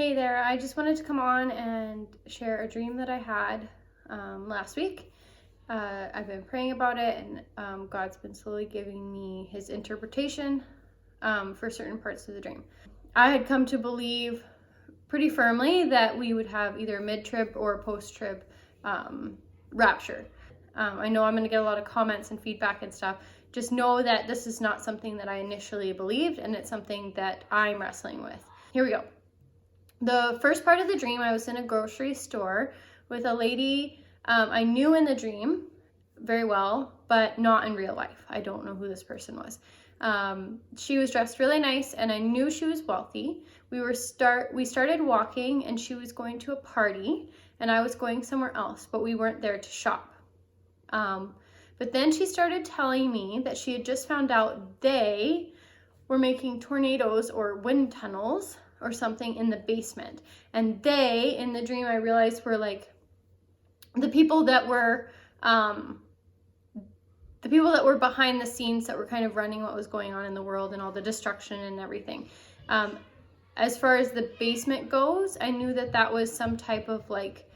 Hey there, I just wanted to come on and share a dream that I had last week. I've been praying about it, and God's been slowly giving me his interpretation for certain parts of the dream. I had come to believe pretty firmly that we would have either mid-trib or post-trib rapture. I know I'm going to get a lot of comments and feedback and stuff. Just know that this is not something that I initially believed, and it's something that I'm wrestling with. Here we go. The first part of the dream, I was in a grocery store with a lady I knew in the dream very well, but not in real life. I don't know who this person was. She was dressed really nice, and I knew she was wealthy. We started walking, and she was going to a party, and I was going somewhere else, but we weren't there to shop. But then she started telling me that she had just found out they were making tornadoes or wind tunnels or something in the basement. And they, in the dream, I realized were like the people that were behind the scenes, that were kind of running what was going on in the world and all the destruction and everything. As far as the basement goes, I knew that that was some type of like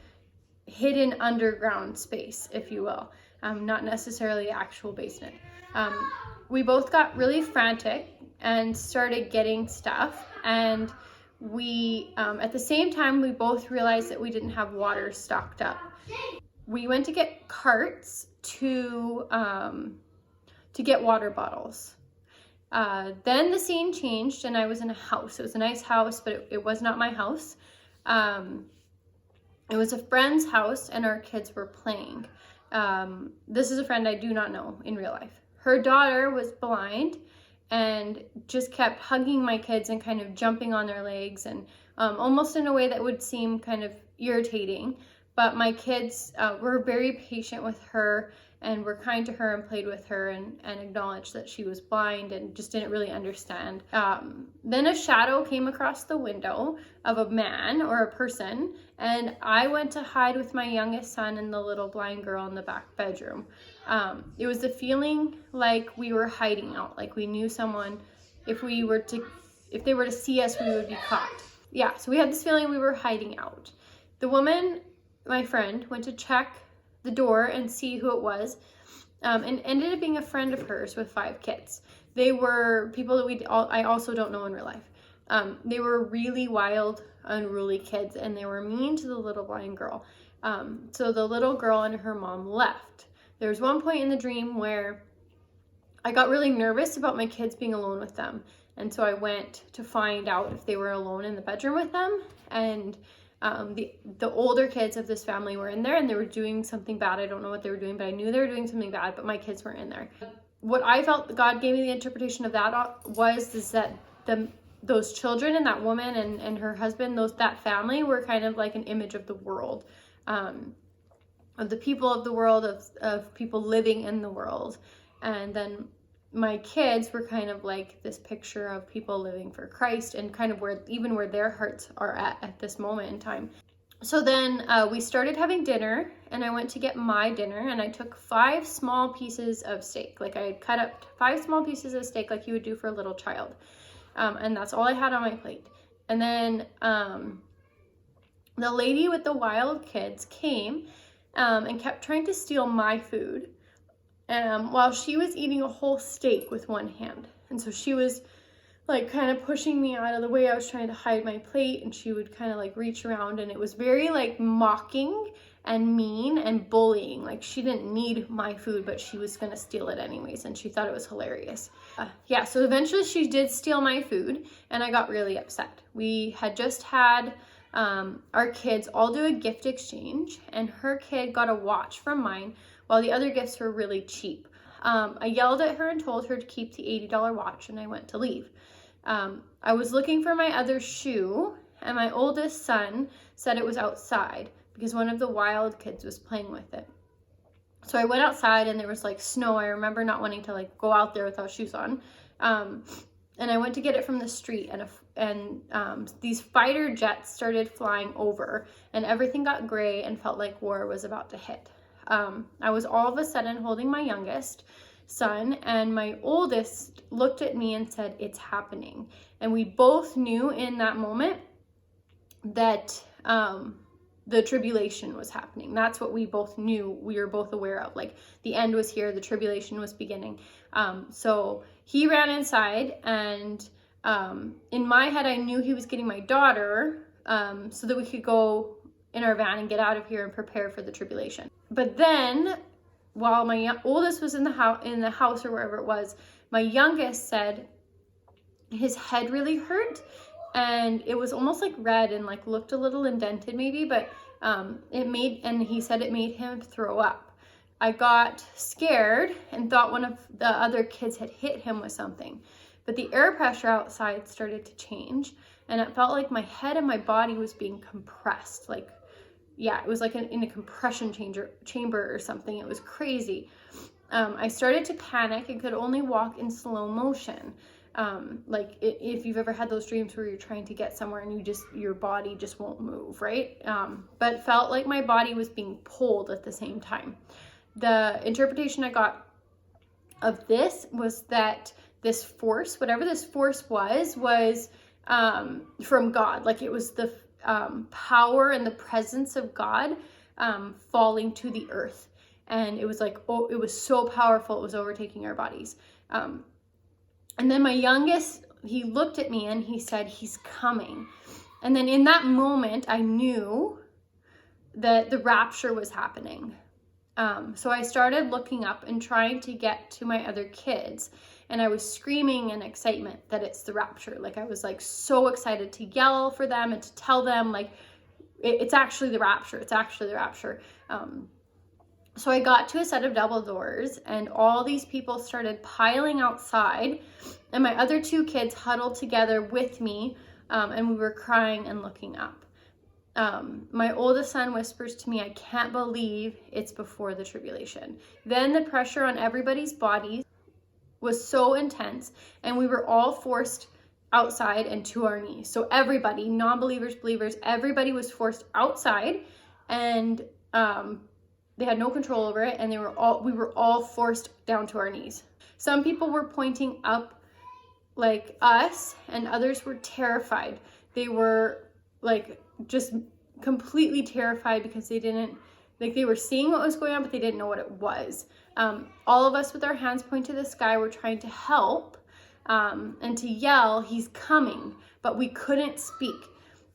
hidden underground space, if you will. Not necessarily actual basement. We both got really frantic and started getting stuff, and we at the same time we both realized that we didn't have water stocked up. We went to get carts to get water bottles. Then the scene changed, and I was in a house. It was a nice house, but it was not my house. It was a friend's house, and our kids were playing. This is a friend I do not know in real life. Her daughter was blind and just kept hugging my kids and kind of jumping on their legs, and almost in a way that would seem kind of irritating. But my kids were very patient with her and were kind to her and played with her and acknowledged that she was blind and just didn't really understand. Then a shadow came across the window of a man or a person, and I went to hide with my youngest son and the little blind girl in the back bedroom. It was a feeling like we were hiding out, like we knew someone, if they were to see us, we would be caught. Yeah, so we had this feeling we were hiding out. The woman, my friend, went to check the door and see who it was, and ended up being a friend of hers with 5 kids. They were people that I also don't know in real life. They were really wild, unruly kids, and they were mean to the little blind girl. So the little girl and her mom left. There was one point in the dream where I got really nervous about my kids being alone with them, and so I went to find out if they were alone in the bedroom with them, and the older kids of this family were in there, and they were doing something bad. I don't know what they were doing, but I knew they were doing something bad, but my kids weren't in there. What I felt God gave me the interpretation of that is that those children and that woman and her husband, that family were kind of like an image of the world, of the people of the world, of people living in the world. And then my kids were kind of like this picture of people living for Christ, and kind of where their hearts are at this moment in time. So then we started having dinner, and I went to get my dinner, and I took 5 small pieces of steak. Like I had cut up 5 small pieces of steak like you would do for a little child. And that's all I had on my plate. And then the lady with the wild kids came and kept trying to steal my food. While she was eating a whole steak with one hand. And so she was like kind of pushing me out of the way. I was trying to hide my plate, and she would kind of like reach around, and it was very like mocking and mean and bullying. Like she didn't need my food, but she was going to steal it anyways, and she thought it was hilarious. Yeah, so eventually she did steal my food, and I got really upset. We had just had our kids all do a gift exchange, and her kid got a watch from mine, while the other gifts were really cheap. I yelled at her and told her to keep the $80 watch, and I went to leave. I was looking for my other shoe, and my oldest son said it was outside because one of the wild kids was playing with it. So I went outside, and there was like snow. I remember not wanting to like go out there without shoes on. And I went to get it from the street, and these fighter jets started flying over, and everything got gray and felt like war was about to hit. I was all of a sudden holding my youngest son, and my oldest looked at me and said, "It's happening." And we both knew in that moment that the tribulation was happening. That's what we both knew, we were both aware of. Like, the end was here, the tribulation was beginning. So he ran inside, and in my head, I knew he was getting my daughter so that we could go in our van and get out of here and prepare for the tribulation. But then, while my oldest was in the house or wherever it was, my youngest said his head really hurt, and it was almost like red and like looked a little indented maybe, but he said it made him throw up. I got scared and thought one of the other kids had hit him with something, but the air pressure outside started to change, and it felt like my head and my body was being compressed. Like, yeah, it was like in a compression chamber or something. It was crazy. I started to panic and could only walk in slow motion. Like if you've ever had those dreams where you're trying to get somewhere and your body just won't move, right? But felt like my body was being pulled at the same time. The interpretation I got of this was that this force, whatever this force was from God. Like, it was the power and the presence of God falling to the earth. And it was like, oh, it was so powerful, it was overtaking our bodies. And then my youngest, he looked at me and he said, he's coming. And then in that moment, I knew that the rapture was happening. So I started looking up and trying to get to my other kids. And I was screaming in excitement that it's the rapture. Like, I was like so excited to yell for them and to tell them, like, it's actually the rapture. It's actually the rapture. So I got to a set of double doors, and all these people started piling outside, and my other two kids huddled together with me, and we were crying and looking up. My oldest son whispers to me, I can't believe it's before the tribulation. Then the pressure on everybody's bodies was so intense, and we were all forced outside and to our knees. So everybody, non-believers, believers, everybody was forced outside, and they had no control over it, and we were all forced down to our knees. Some people were pointing up like us, and others were terrified. They were like just completely terrified because they were seeing what was going on, but they didn't know what it was. All of us with our hands pointed to the sky were trying to help and to yell, he's coming, but we couldn't speak.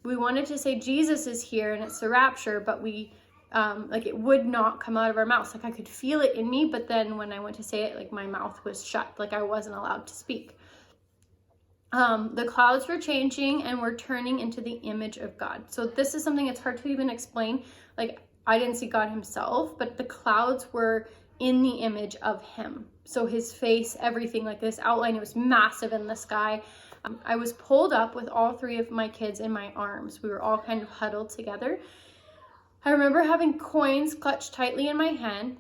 We wanted to say Jesus is here and it's the rapture, but it would not come out of our mouths. Like, I could feel it in me, but then when I went to say it, like, my mouth was shut. Like, I wasn't allowed to speak. The clouds were changing and were turning into the image of God. So this is something it's hard to even explain. Like, I didn't see God himself, but the clouds were in the image of him. So his face, everything, like this outline, it was massive in the sky. I was pulled up with all three of my kids in my arms. We were all kind of huddled together. I remember having coins clutched tightly in my hand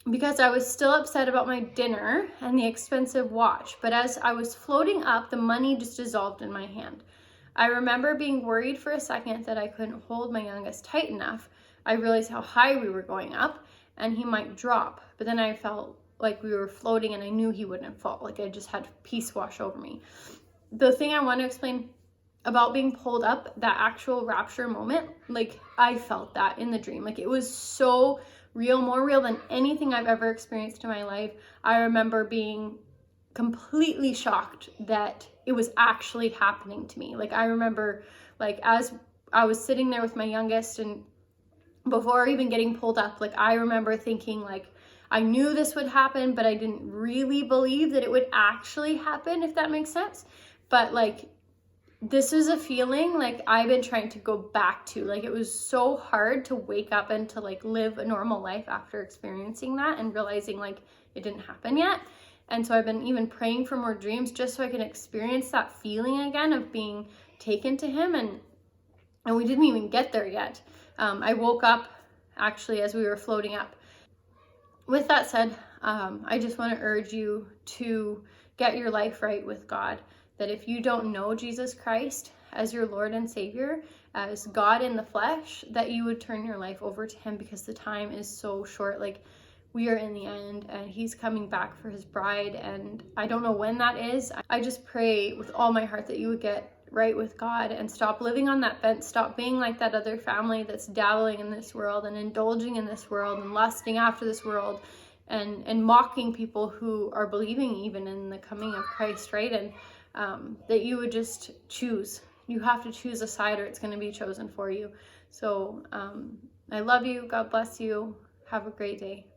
because I was still upset about my dinner and the expensive watch. But as I was floating up, the money just dissolved in my hand. I remember being worried for a second that I couldn't hold my youngest tight enough. I realized how high we were going up and he might drop. But then I felt like we were floating and I knew he wouldn't fall. Like, I just had peace wash over me. The thing I want to explain about being pulled up, that actual rapture moment, like, I felt that in the dream. Like, it was so real, more real than anything I've ever experienced in my life. I remember being completely shocked that it was actually happening to me. Like, I remember, like, as I was sitting there with my youngest and before even getting pulled up, like, I remember thinking, like, I knew this would happen, but I didn't really believe that it would actually happen, if that makes sense. But, like, this is a feeling, like, I've been trying to go back to. Like, it was so hard to wake up and to, like, live a normal life after experiencing that and realizing, like, it didn't happen yet. And so I've been even praying for more dreams just so I can experience that feeling again of being taken to him. And we didn't even get there yet. I woke up actually as we were floating up. With that said, I just want to urge you to get your life right with God. That if you don't know Jesus Christ as your Lord and Savior, as God in the flesh, that you would turn your life over to him, because the time is so short. Like, we are in the end and he's coming back for his bride, and I don't know when that is. I just pray with all my heart that you would get right with God and stop living on that fence. Stop being like that other family that's dabbling in this world and indulging in this world and lusting after this world and mocking people who are believing even in the coming of Christ, right? And that you would just choose. You have to choose a side or it's going to be chosen for you. So I love you. God bless you. Have a great day.